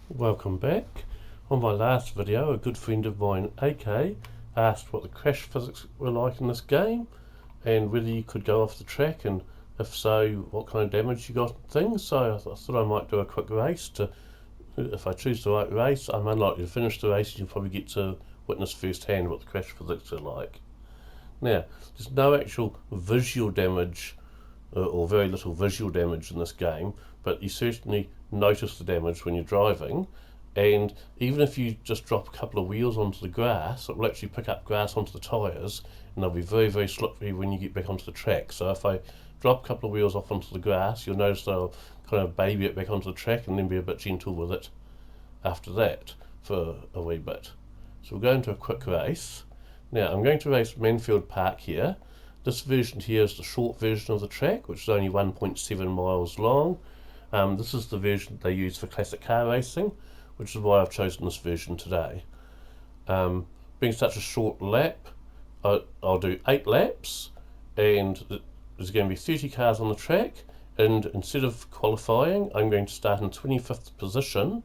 Welcome back. On my last video, a good friend of mine, AK, asked what the crash physics were like in this game and whether you could go off the track, and if so, what kind of damage you got and things. So I thought I might do a quick race to, if I choose the right race, I'm unlikely to finish the race and you'll probably get to witness firsthand what the crash physics are like. Now, there's no actual visual damage or very little visual damage in this game, but you certainly notice the damage when you're driving, and even if you just drop a couple of wheels onto the grass, it will actually pick up grass onto the tyres and they'll be very, very slippery when you get back onto the track. So if I drop a couple of wheels off onto the grass, you'll notice they'll kind of baby it back onto the track and then be a bit gentle with it after that for a wee bit. So we'll go into a quick race. Now I'm going to race Manfeild Park here. This version here is the short version of the track, which is only 1.7 miles long. This is the version they use for classic car racing, which is why I've chosen this version today. Being such a short lap, I'll do 8 laps, and there's going to be 30 cars on the track, and instead of qualifying, I'm going to start in 25th position,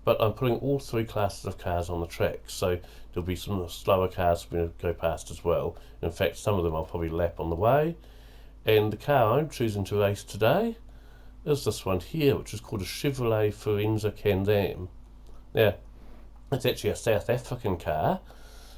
but I'm putting all 3 classes of cars on the track, so there'll be some slower cars for me to go past as well. In fact, some of them I'll probably lap on the way. And the car I'm choosing to race today is this one here, which is called a Chevrolet Forenza Can-Am. Now, it's actually a South African car.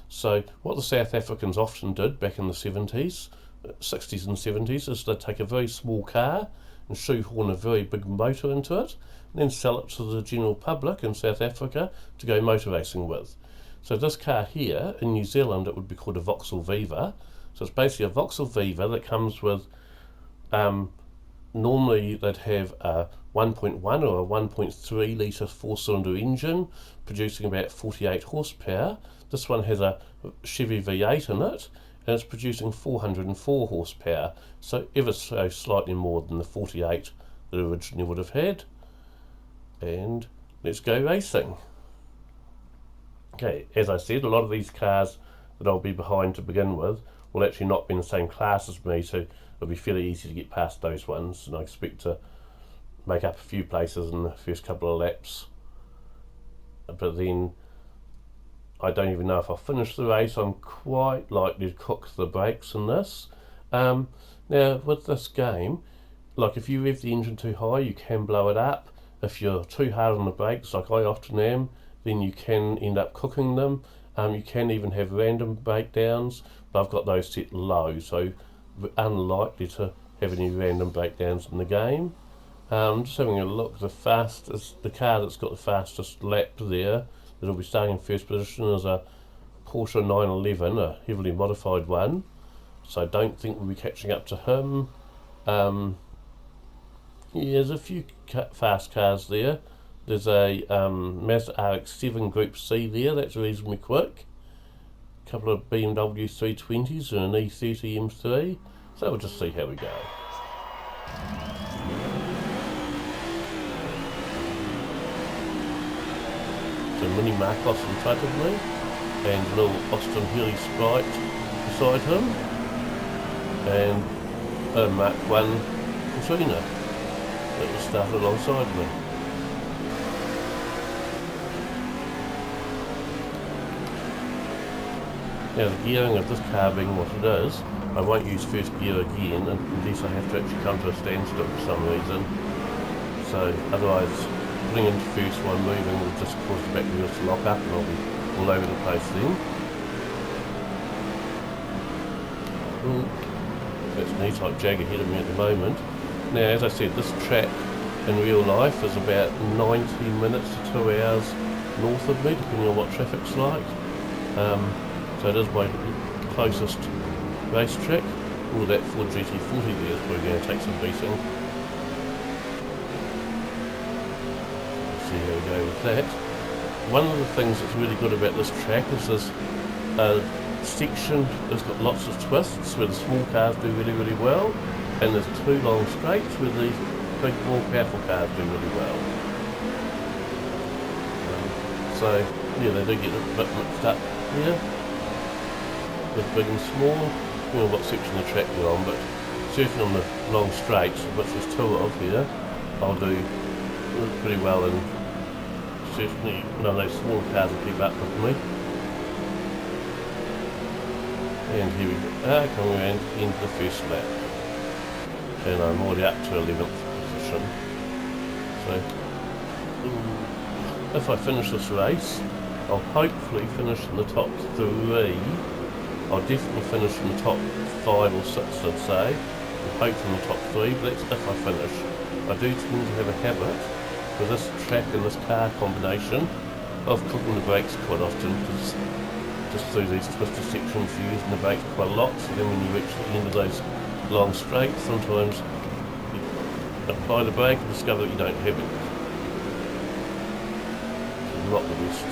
So what the South Africans often did back in the 60s and 70s is they'd take a very small car and shoehorn a very big motor into it, and then sell it to the general public in South Africa to go motor racing with. So this car here, in New Zealand, it would be called a Vauxhall VIva. So it's basically a Vauxhall VIva that comes with, normally they'd have a 1.1 or a 1.3 litre 4-cylinder engine producing about 48 horsepower. This one has a Chevy V8 in it, and it's producing 404 horsepower, so ever so slightly more than the 48 that it originally would have had. And let's go racing. Okay, as I said, a lot of these cars that I'll be behind to begin with will actually not be in the same class as me, so it'll be fairly easy to get past those ones, and I expect to make up a few places in the first couple of laps. But then I don't even know if I'll finish the race. I'm quite likely to cook the brakes in this. Now with this game, like if you rev the engine too high, you can blow it up. If you're too hard on the brakes, like I often am, then you can end up cooking them. You can even have random breakdowns, but I've got those set low, so unlikely to have any random breakdowns in the game. Just having a look, the car that's got the fastest lap there, that'll be starting in first position, is a Porsche 911, a heavily modified one, so I don't think we'll be catching up to him. Yeah, there's a few fast cars there. There's a Mazda RX-7 Group C there, that's reasonably quick. A couple of BMW 320s and an E30 M3, so we'll just see how we go. So Mini Marcos in front of me, and a little Austin Healey Sprite beside him, and a Mark 1 Katrina that was started alongside me. Now the gearing of this car being what it is, I won't use first gear again unless I have to actually come to a standstill for some reason. So otherwise putting into first while moving will just cause the back wheels to lock up and I'll be all over the place then. That's neat, like Jag ahead of me at the moment. Now as I said, this track in real life is about 90 minutes to 2 hours north of me, depending on what traffic's like. So it is my closest racetrack. All that Ford GT40 there is probably going to take some beating. See how we go with that. One of the things that's really good about this track is this section has got lots of twists where the small cars do really, really well, and there's 2 long straights where the big, more powerful cars do really well. So yeah, they do get a bit mixed up here with big and small, depending on what section of the track you're on, but certainly on the long straights, which there's 2 of here, I'll do pretty well in certainly none of those small cars will keep up with me. And here we are, coming around into the first lap. And I'm already up to 11th position. So, if I finish this race, I'll hopefully finish in the top 3. I'll definitely finish in the top 5 or 6, I'd say. And hopefully in the top 3, but that's if I finish. I do tend to have a habit with this track and this car combination of clicking the brakes quite often, because just through these twisted sections you're using the brakes quite a lot, so then when you reach the end of those long straights, sometimes you apply the brake and discover that you don't have it. It's not the best.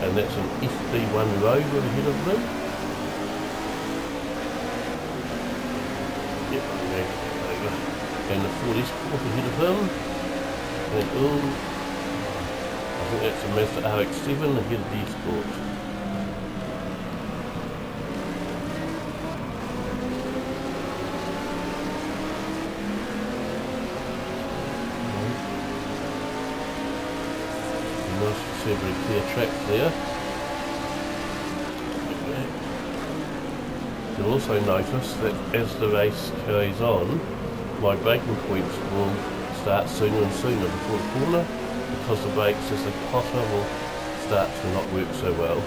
And that's an FD1 Rover ahead of me. Yep, over. And the Ford Escort ahead of him. And I think that's a Mazda RX-7 ahead of the Escort. Nice to see a very clear track there. You'll also notice that as the race carries on, my braking points will start sooner and sooner before the corner, because the brakes as they hotter will start to not work so well,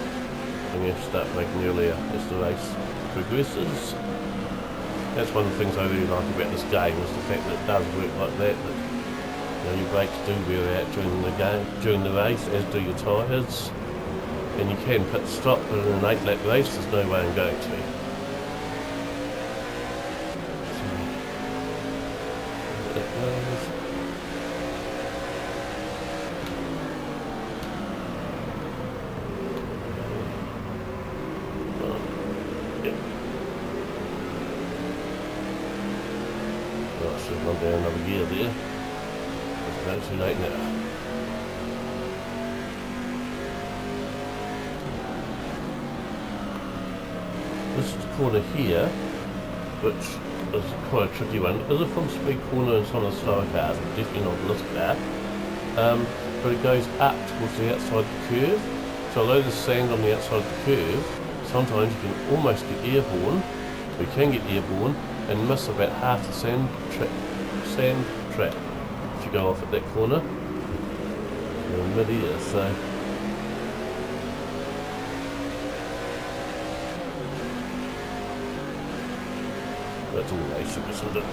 and you have to start braking earlier as the race progresses. That's one of the things I really like about this game, is the fact that it does work like that. Your brakes do wear out during the race, as do your tyres, and you can pit stop, but in an 8-lap race there's no way I'm going to. I should run down another gear there. It's too late now. This is the corner here, which is quite a tricky one. It is a full speed corner in some of the slower cars, but definitely not in this car. But it goes up towards the outside of the curve. So although there's sand on the outside of the curve, sometimes you can almost get airborne, or you can get airborne, and miss about half the sand trap. If you go off at that corner, you're in mid-air, so that's all racing, isn't it?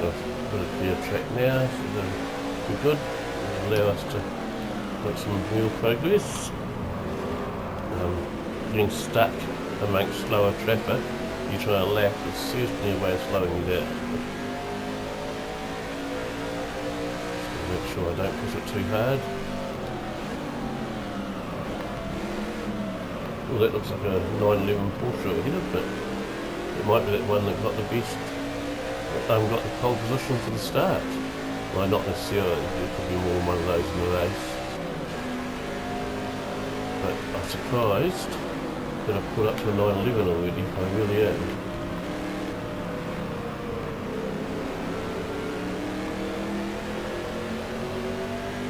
I've got a clear track now, so that'll be good. It'll allow us to make some real progress. Getting stuck amongst slower traffic, you try a lap, is certainly a way of slowing you down. So make sure I don't push it too hard. Well, that looks like a 911 Porsche ahead of it. It might be that one that got the best, got the pole position for the start. Well, not necessarily, there could be more than one of those in the race. But I'm surprised that I've put up to a 911 already, I really am.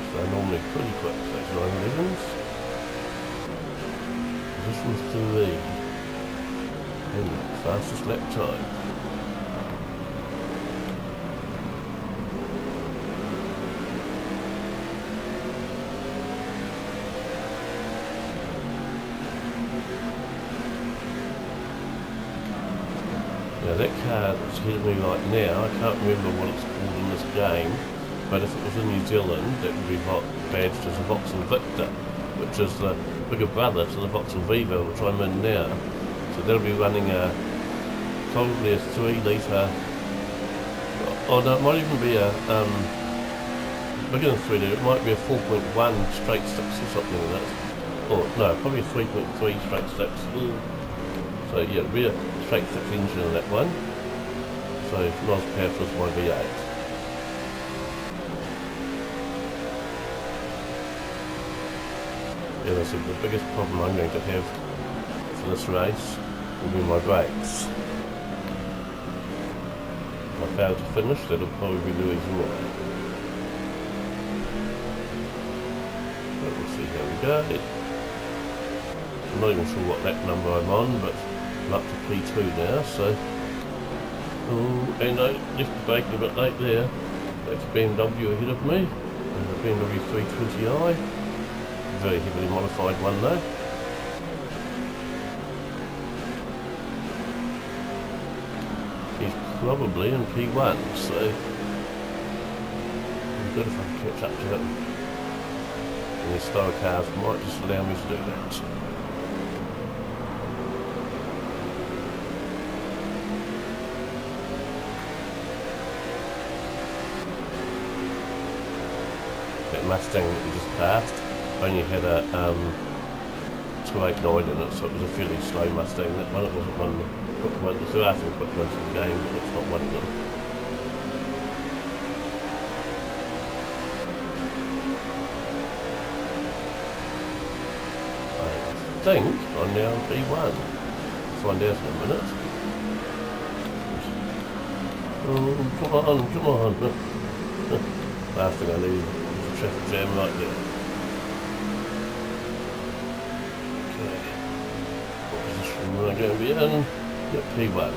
So they're normally pretty quick, those 911s. Position 3, and fastest lap time. Now that car that's ahead of me right now, I can't remember what it's called in this game, but if it was in New Zealand, that would be badged as a Vauxhall Victor, which is the bigger brother to the Vauxhall VIva, which I'm in now. So that'll be running probably a 3 litre, oh no, it might even be a bigger than 3 litre, it might be a 4.1 straight 6 or something like that. Or no, probably a 3.3 straight 6. So yeah, it'll be a straight 6 engine in that one. So not as powerful as my V8. As I said, the biggest problem I'm going to have for this race will be my brakes. If I fail to finish, that'll probably be the reason why. But we'll see how we go. I'm not even sure what lap number I'm on, but I'm up to P2 now, so... Oh, and I left the braking a bit late there. That's BMW ahead of me. And the BMW 320i. Very heavily modified one though. He's probably in P1, so I'm good if I can catch up to him. And these slower cars might just allow me to do that. That Mustang that we just passed only had a 289 in it, so it was a fairly slow Mustang. That one, it wasn't one of the quick ones. There are some quick ones in the game, but it's not one of them. I think I'm now on P1. We'll find out in a minute. Oh, come on. Last thing I need is a traffic jam right there. Okay. What position am I going to be in? Yep, P1.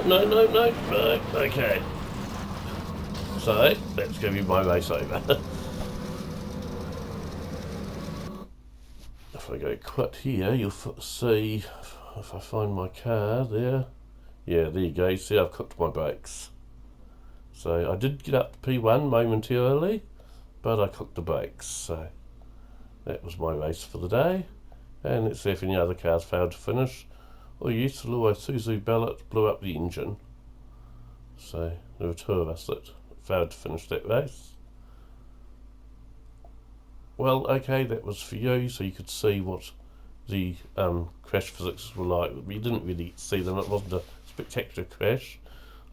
No. Right, okay. So, that's going to be my race over. If I go quit here, you'll see if I find my car there. Yeah, there you go. You see, I've cooked my brakes. So I did get up to P1 momentarily, but I cooked the brakes. So that was my race for the day. And let's see if any other cars failed to finish. Oh yes, the little Isuzu Ballot blew up the engine. So there were two of us that failed to finish that race. Well, okay, that was for you, so you could see what the crash physics were like. You didn't really see them. It wasn't a spectacular crash.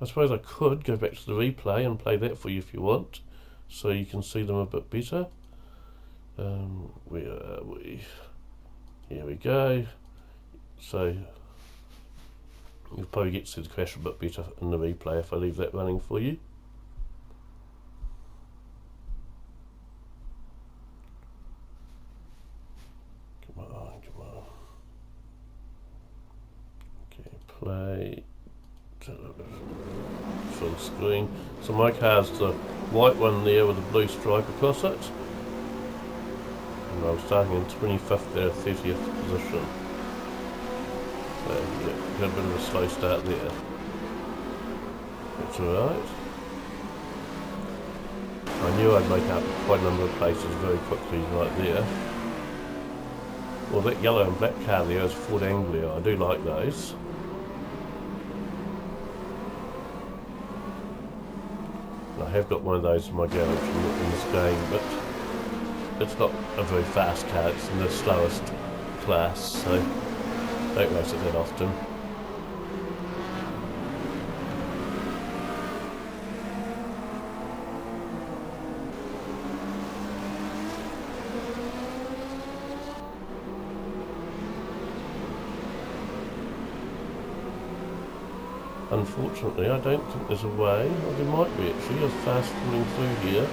I suppose I could go back to the replay and play that for you if you want, so you can see them a bit better. Where are we? Here we go. So you'll probably get to see the crash a bit better in the replay if I leave that running for you. Come on. Okay, play. Full screen. So my car's the white one there with a blue stripe across it. And I'm starting in 25th out of 30th position. So yeah, got a bit of a slow start there. That's alright. I knew I'd make up quite a number of places very quickly right there. Well, that yellow and black car there is Ford Anglia. I do like those. I have got one of those in my garage in this game, but it's not a very fast car. It's in the slowest class, so don't race it that often. Unfortunately, I don't think there's a way. Well, there might be actually. It's fast falling through here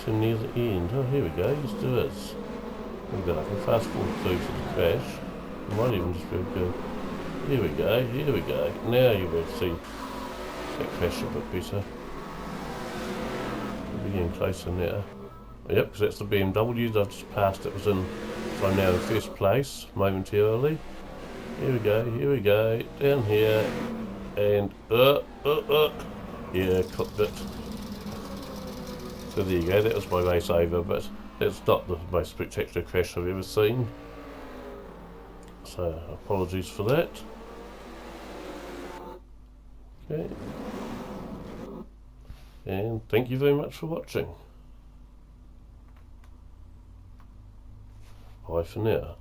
to near the end. Oh, here we go. Let's do this. Look at that. I can fast forward through to the crash. I might even just be able to go. Here we go. Now you will see that crash a bit better. We're getting closer now. Yep, because that's the BMW that I've just passed. It was in. So I'm now in first place momentarily. Here we go. Down here. And yeah, cooked it. So there you go, that was my race over, but it's not the most spectacular crash I've ever seen. So apologies for that. Okay. And thank you very much for watching. Bye for now.